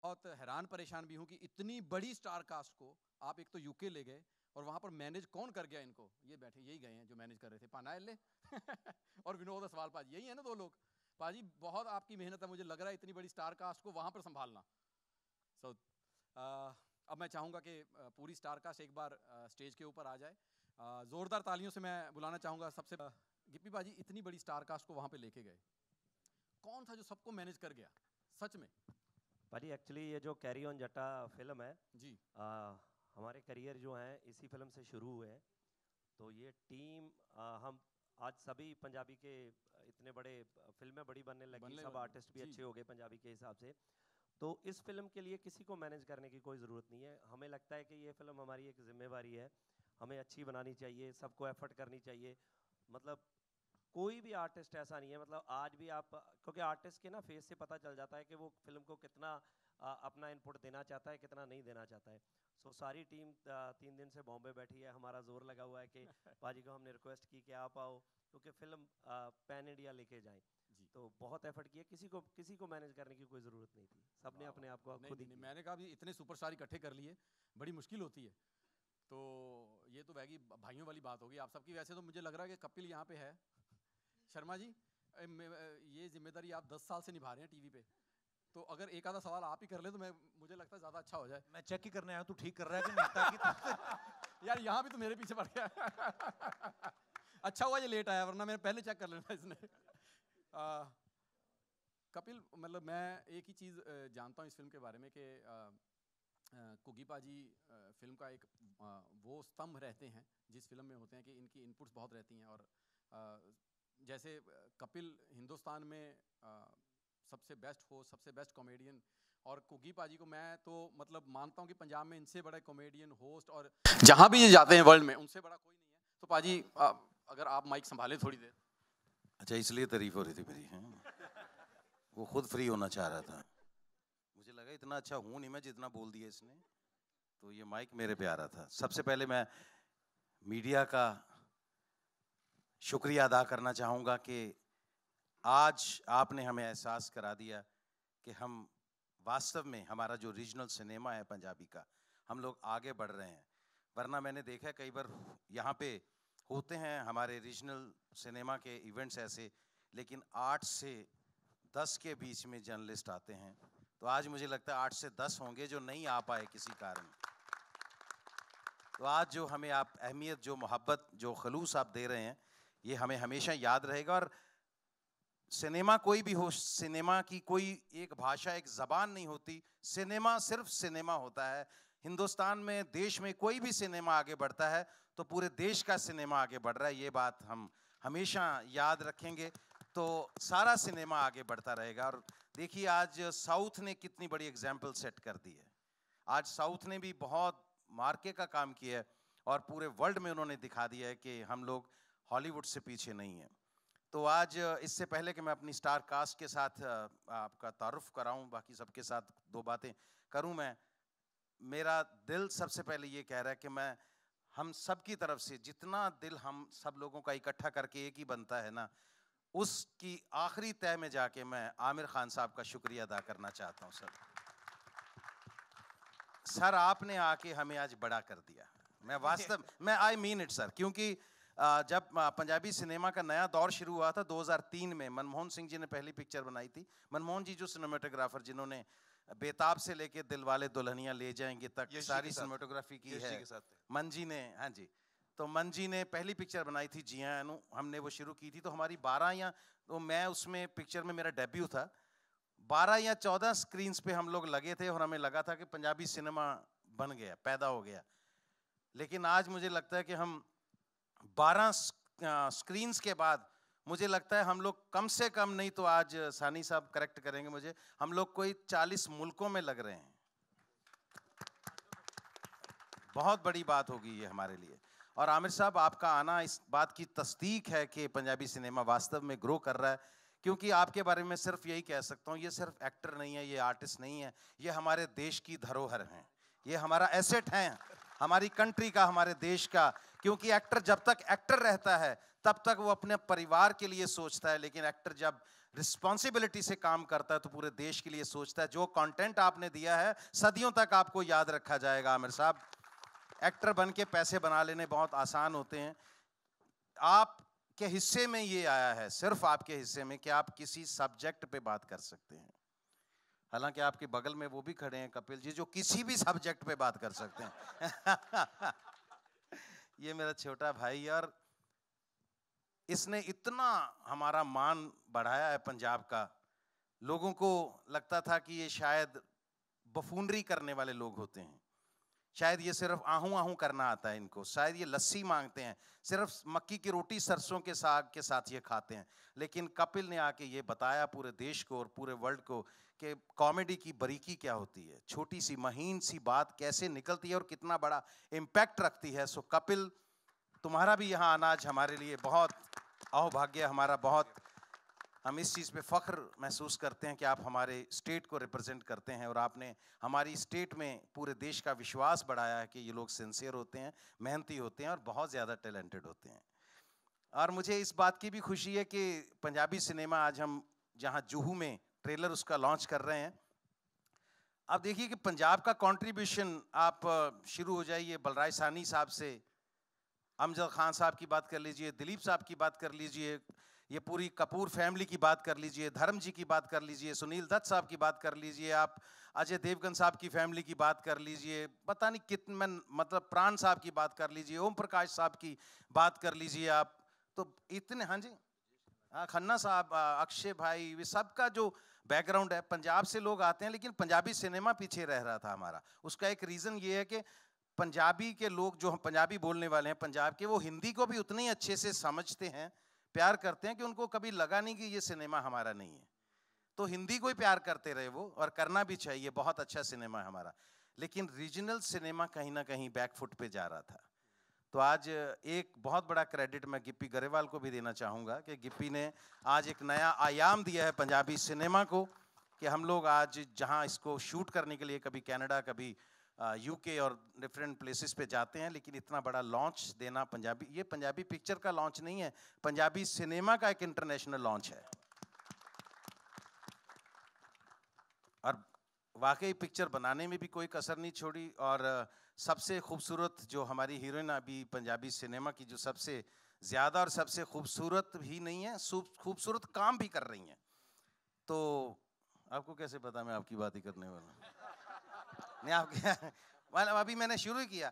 बहुत हैरान परेशान भी हूँ कि इतनी बड़ी स्टार कास्ट को आप एक तो यूके ले गए और वहाँ पर मैनेज कौन कर गया इनको? ये बैठे यही गए हैं जो मैनेज कर रहे थे, पानायल्ले और विनोद असवाल पाजी, यही है ना दो लोग। पाजी बहुत आपकी मेहनत है, मुझे लग रहा है इतनी बड़ी स्टार कास्ट को वहाँ पर संभालना। सो अब मैं चाहूँगा कि पूरी स्टार कास्ट एक बार स्टेज के ऊपर आ जाए। ज़ोरदार तालियों से मैं बुलाना चाहूँगा सबसे गिप्पी पाजी, इतनी बड़ी स्टार कास्ट को वहाँ पे लेके गए, कौन था जो सबको मैनेज कर गया सच में? पाजी एक्चुअली ये जो कैरी ऑन जट्टा फिल्म है जी, हमारे करियर जो हैं इसी फिल्म से शुरू हुए हैं। तो ये टीम हम आज सभी पंजाबी के इतने बड़े फिल्में बड़ी बनने लगी, सब आर्टिस्ट भी अच्छे हो गए पंजाबी के हिसाब से। तो इस फिल्म के लिए किसी को मैनेज करने की कोई ज़रूरत नहीं है। हमें लगता है कि ये फिल्म हमारी एक जिम्मेवारी है, हमें अच्छी बनानी चाहिए, सबको एफर्ट करनी चाहिए। मतलब कोई भी आर्टिस्ट ऐसा नहीं है, मतलब आज भी आप, क्योंकि आर्टिस्ट के ना फेस से पता चल जाता है कि वो फिल्म को कितना अपना इनपुट देना चाहता है, कितना नहीं देना चाहता है। सो सारी टीम 3 दिन से बॉम्बे बैठी है, हमारा जोर लगा हुआ है कि पाजी को हमने रिक्वेस्ट की कि आप आओ, क्योंकि फिल्म पैन इंडिया लेके जाएं। तो बहुत एफर्ट किया, किसी को मैनेज करने की कोई ज़रूरत नहीं थी, सबने अपने आप को खुद ही किया। मैंने कहा भी इतने सुपरस्टार इकट्ठे कर लिए बड़ी मुश्किल होती है, तो ये तो वैगी भाइयों वाली बात होगी आप सबकी। वैसे तो मुझे लग रहा है कि कपिल यहाँ पे है, शर्मा जी ये जिम्मेदारी आप 10 साल से निभा रहे हैं टीवी पे, तो अगर एक आधा सवाल आप ही कर ले तो मुझे लगता है ज्यादा अच्छा हो जाए। मैं चेक ही करने आया हूं, तू ठीक कर रहा है कि नहीं ताकि यार यहाँ भी तो मेरे पीछे पड़ गया अच्छा हुआ ये लेट आया, वरना मैंने पहले चेक कर लेना इसने। कपिल, मतलब मैं एक ही चीज़ जानता हूँ इस फिल्म के बारे में कि कुगी पाजी फिल्म का एक वो स्तंभ रहते हैं जिस फिल्म में होते हैं कि इनकी इनपुट्स बहुत रहती हैं। और जैसे कपिल हिंदुस्तान में सबसे बेस्ट होस्ट, सबसे बेस्ट कॉमेडियन, और कुगी पाजी को मैं तो मतलब मानता हूँ कि पंजाब में इनसे बड़ा कॉमेडियन होस्ट और जहाँ भी ये जाते हैं वर्ल्ड में उनसे बड़ा कोई नहीं है। तो पाजी अगर आप माइक संभाले थोड़ी देर। अच्छा, इसलिए तारीफ हो रही थी मेरी है? वो खुद फ्री होना चाह रहा था, मुझे लगा इतना अच्छा हूँ नहीं मैं जितना बोल दिया इसने, तो ये माइक मेरे पे आ रहा था। सबसे पहले मैं मीडिया का शुक्रिया अदा करना चाहूँगा कि आज आपने हमें एहसास करा दिया कि हम वास्तव में हमारा जो रीजनल सिनेमा है पंजाबी का, हम लोग आगे बढ़ रहे हैं। वरना मैंने देखा कई बार यहाँ पे होते हैं हमारे रीजनल सिनेमा के इवेंट्स ऐसे, लेकिन 8 से 10 के बीच में जर्नलिस्ट आते हैं। तो आज मुझे लगता है 8 से 10 होंगे जो नहीं आ पाए किसी कारण। तो आज जो हमें आप अहमियत, जो मोहब्बत, जो खलूस आप दे रहे हैं, ये हमें हमेशा याद रहेगा। और सिनेमा कोई भी हो, सिनेमा की कोई एक भाषा, एक ज़बान नहीं होती। सिनेमा सिर्फ सिनेमा होता है। हिंदुस्तान में, देश में कोई भी सिनेमा आगे बढ़ता है तो पूरे देश का सिनेमा आगे बढ़ रहा है, ये बात हम हमेशा याद रखेंगे। तो सारा सिनेमा आगे बढ़ता रहेगा। और देखिए आज साउथ ने कितनी बड़ी एग्जाम्पल सेट कर दी है। आज साउथ ने भी बहुत मार्के का काम किया है और पूरे वर्ल्ड में उन्होंने दिखा दिया है कि हम लोग हॉलीवुड से पीछे नहीं हैं। तो आज इससे पहले कि मैं अपनी स्टार कास्ट के साथ आपका तारुफ कराऊं, बाकी सबके साथ दो बातें करूं, मेरा दिल सबसे पहले ये कह रहा है कि मैं हम सब की तरफ से जितना दिल हम सब लोगों का इकट्ठा करके एक ही बनता है ना, उसकी आखिरी तय में जाके मैं आमिर खान साहब का शुक्रिया अदा करना चाहता हूं। सर आपने आके हमें आज बड़ा कर दिया। मैं वास्तव में आई मीन इट सर, क्योंकि जब पंजाबी सिनेमा का नया दौर शुरू हुआ था 2003 में, मनमोहन सिंह जी ने पहली पिक्चर बनाई थी। मनमोहन जी जो सिनेमेटोग्राफर जिन्होंने बेताब से लेके दिलवाले दुल्हनिया ले जाएंगे तक सारी सिनेमेटोग्राफी की है, मन जी ने, हाँ जी, तो मन जी ने पहली पिक्चर बनाई थी जिया अनु, हमने वो शुरू की थी। तो हमारी 12 या, तो मैं उसमें पिक्चर में मेरा डेब्यू था, 12 या 14 स्क्रीन्स पे हम लोग लगे थे और हमें लगा था कि पंजाबी सिनेमा बन गया, पैदा हो गया। लेकिन आज मुझे लगता है कि हम 12 स्क्रीन्स के बाद मुझे लगता है हम लोग कम से कम नहीं तो आज सानी साहब करेक्ट करेंगे मुझे, हम लोग कोई 40 मुल्कों में लग रहे हैं। बहुत बड़ी बात होगी ये हमारे लिए। और आमिर साहब आपका आना इस बात की तस्दीक है कि पंजाबी सिनेमा वास्तव में ग्रो कर रहा है। क्योंकि आपके बारे में सिर्फ यही कह सकता हूँ, ये सिर्फ एक्टर नहीं है, ये आर्टिस्ट नहीं है, ये हमारे देश की धरोहर हैं, ये हमारा एसेट हैं। हमारी कंट्री का, हमारे देश का। क्योंकि एक्टर जब तक एक्टर रहता है तब तक वो अपने परिवार के लिए सोचता है, लेकिन एक्टर जब रिस्पॉन्सिबिलिटी से काम करता है तो पूरे देश के लिए सोचता है। जो कंटेंट आपने दिया है सदियों तक आपको याद रखा जाएगा। आमिर साहब, एक्टर बन के पैसे बना लेने बहुत आसान होते हैं। आपके हिस्से में ये आया है, सिर्फ आपके हिस्से में, कि आप किसी सब्जेक्ट पे बात कर सकते हैं। हालांकि आपके बगल में वो भी खड़े हैं कपिल जी, जो किसी भी सब्जेक्ट पे बात कर सकते हैं। ये मेरा छोटा भाई, और इसने इतना हमारा मान बढ़ाया है पंजाब का। लोगों को लगता था कि ये शायद बफूनरी करने वाले लोग होते हैं, शायद ये सिर्फ आहू आहू करना आता है इनको, शायद ये लस्सी मांगते हैं, सिर्फ मक्की की रोटी सरसों के साग के साथ ये खाते हैं। लेकिन कपिल ने आके ये बताया पूरे देश को और पूरे वर्ल्ड को कि कॉमेडी की बारीकी क्या होती है, छोटी सी महीन सी बात कैसे निकलती है और कितना बड़ा इम्पैक्ट रखती है। सो कपिल, तुम्हारा भी यहाँ आना आज हमारे लिए बहुत अहोभाग्य, हमारा बहुत, हम इस चीज़ पे फख्र महसूस करते हैं कि आप हमारे स्टेट को रिप्रेजेंट करते हैं और आपने हमारी स्टेट में पूरे देश का विश्वास बढ़ाया है कि ये लोग सिंसियर होते हैं, मेहनती होते हैं और बहुत ज़्यादा टैलेंटेड होते हैं। और मुझे इस बात की भी खुशी है कि पंजाबी सिनेमा आज हम जहाँ जुहू में ट्रेलर उसका लॉन्च कर रहे हैं। अब देखिए कि पंजाब का कंट्रीब्यूशन, आप शुरू हो जाइए बलराज सानी साहब से, अमजद खान साहब की बात कर लीजिए, दिलीप साहब की बात कर लीजिए, ये पूरी कपूर फैमिली की बात कर लीजिए, धर्म जी की बात कर लीजिए, सुनील दत्त साहब की बात कर लीजिए, आप अजय देवगन साहब की फैमिली की बात कर लीजिए, पता नहीं कितने, मतलब प्राण साहब की बात कर लीजिए, ओम प्रकाश साहब की बात कर लीजिए आप, तो इतने, हाँ जी, खन्ना साहब, अक्षय भाई, वे सबका जो बैकग्राउंड है, पंजाब से लोग आते हैं, लेकिन पंजाबी सिनेमा पीछे रह रहा था हमारा। उसका एक रीज़न ये है कि पंजाबी के लोग, जो हम पंजाबी बोलने वाले हैं पंजाब के, वो हिंदी को भी उतने ही अच्छे से समझते हैं, प्यार करते हैं, कि उनको कभी लगा नहीं कि ये सिनेमा हमारा नहीं है। तो हिंदी को ही प्यार करते रहे वो, और करना भी चाहिए, बहुत अच्छा सिनेमा है हमारा। लेकिन रीजनल सिनेमा कहीं ना कहीं बैकफुट पे जा रहा था। तो आज एक बहुत बड़ा क्रेडिट मैं गिप्पी गरेवाल को भी देना चाहूँगा कि गिप्पी ने आज एक नया आयाम दिया है पंजाबी सिनेमा को, कि हम लोग आज जहाँ इसको शूट करने के लिए कभी कनाडा, कभी यूके और डिफरेंट प्लेसेस पे जाते हैं, लेकिन इतना बड़ा लॉन्च देना पंजाबी, ये पंजाबी पिक्चर का लॉन्च नहीं है, पंजाबी सिनेमा का एक इंटरनेशनल लॉन्च है। और वाकई पिक्चर बनाने में भी कोई कसर नहीं छोड़ी, और सबसे खूबसूरत जो हमारी हीरोइन अभी पंजाबी सिनेमा की, जो सबसे ज़्यादा और सबसे खूबसूरत भी नहीं है, खूबसूरत काम भी कर रही हैं। तो आपको कैसे पता मैं आपकी बात ही करने वाला हूँ? नहीं, आपके मतलब अभी मैंने शुरू ही किया,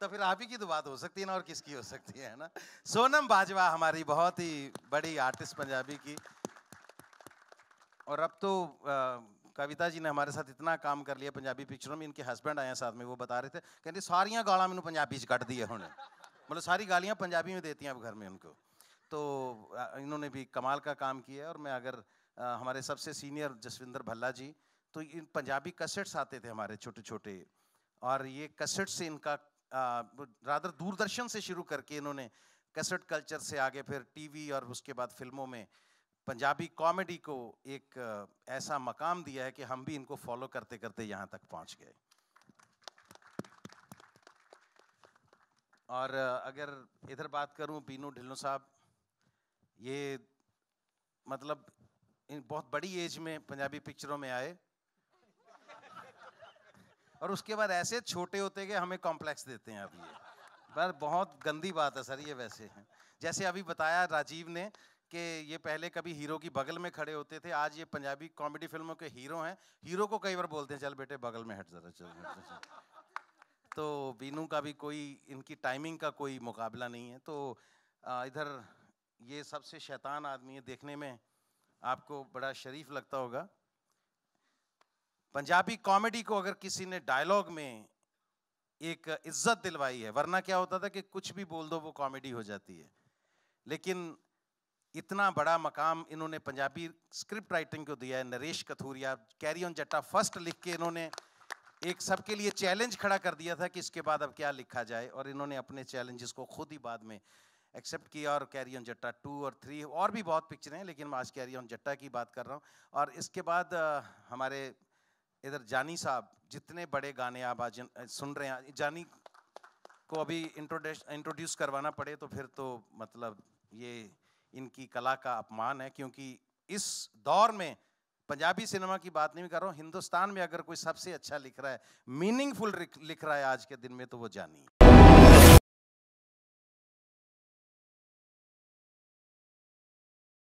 तो फिर आप ही की तो बात हो सकती है ना, और किसकी हो सकती है ना। सोनम बाजवा हमारी बहुत ही बड़ी आर्टिस्ट पंजाबी की, और अब तो कविता जी ने हमारे साथ इतना काम कर लिया पंजाबी पिक्चरों में, इनके हस्बैंड आए हैं साथ में, वो बता रहे थे, कहते सारियां गालां मैनू पंजाबी च कट दी है उन्होंने, मतलब सारी गालियां पंजाबी में देती हैं अब घर में उनको। तो इन्होंने भी कमाल का काम किया है। और मैं अगर हमारे सबसे सीनियर जसविंदर भल्ला जी, तो इन पंजाबी कैसेट्स आते थे हमारे छोटे छोटे, और ये कैसेट से इनका रादर दूरदर्शन से शुरू करके इन्होंने कैसेट कल्चर से आगे फिर टीवी और उसके बाद फिल्मों में पंजाबी कॉमेडी को एक ऐसा मकाम दिया है कि हम भी इनको फॉलो करते करते यहाँ तक पहुँच गए। और अगर इधर बात करूँ, बीनू ढिल्लों साहब, ये मतलब इन बहुत बड़ी एज में पंजाबी पिक्चरों में आए, और उसके बाद ऐसे छोटे होते गए, हमें कॉम्प्लेक्स देते हैं अब ये, पर बहुत गंदी बात है सर ये। वैसे है जैसे अभी बताया राजीव ने कि ये पहले कभी हीरो की बगल में खड़े होते थे, आज ये पंजाबी कॉमेडी फिल्मों के हीरो हैं, हीरो को कई बार बोलते हैं चल बेटे बगल में हट जरा, चल। तो बीनू का भी कोई, इनकी टाइमिंग का कोई मुकाबला नहीं है। तो इधर ये सबसे शैतान आदमी है, देखने में आपको बड़ा शरीफ लगता होगा। पंजाबी कॉमेडी को अगर किसी ने डायलॉग में एक इज्जत दिलवाई है, वरना क्या होता था कि कुछ भी बोल दो वो कॉमेडी हो जाती है, लेकिन इतना बड़ा मकाम इन्होंने पंजाबी स्क्रिप्ट राइटिंग को दिया है। नरेश कथूरिया, कैरी ऑन जट्टा फर्स्ट लिख के इन्होंने एक सबके लिए चैलेंज खड़ा कर दिया था कि इसके बाद अब क्या लिखा जाए, और इन्होंने अपने चैलेंजेस को खुद ही बाद में एक्सेप्ट किया, और कैरी ऑन जट्टा 2 और 3 और भी बहुत पिक्चरें हैं, लेकिन मैं आज कैरी ऑन जट्टा की बात कर रहा हूँ। और इसके बाद हमारे इधर जानी साहब, जितने बड़े गाने आप आज सुन रहे हैं, जानी को अभी इंट्रोड्यूस करवाना पड़े तो फिर तो मतलब ये इनकी कला का अपमान है, क्योंकि इस दौर में पंजाबी सिनेमा की बात नहीं कर रहा हूँ, हिंदुस्तान में अगर कोई सबसे अच्छा लिख रहा है, मीनिंगफुल लिख रहा है आज के दिन में, तो वो जानी है।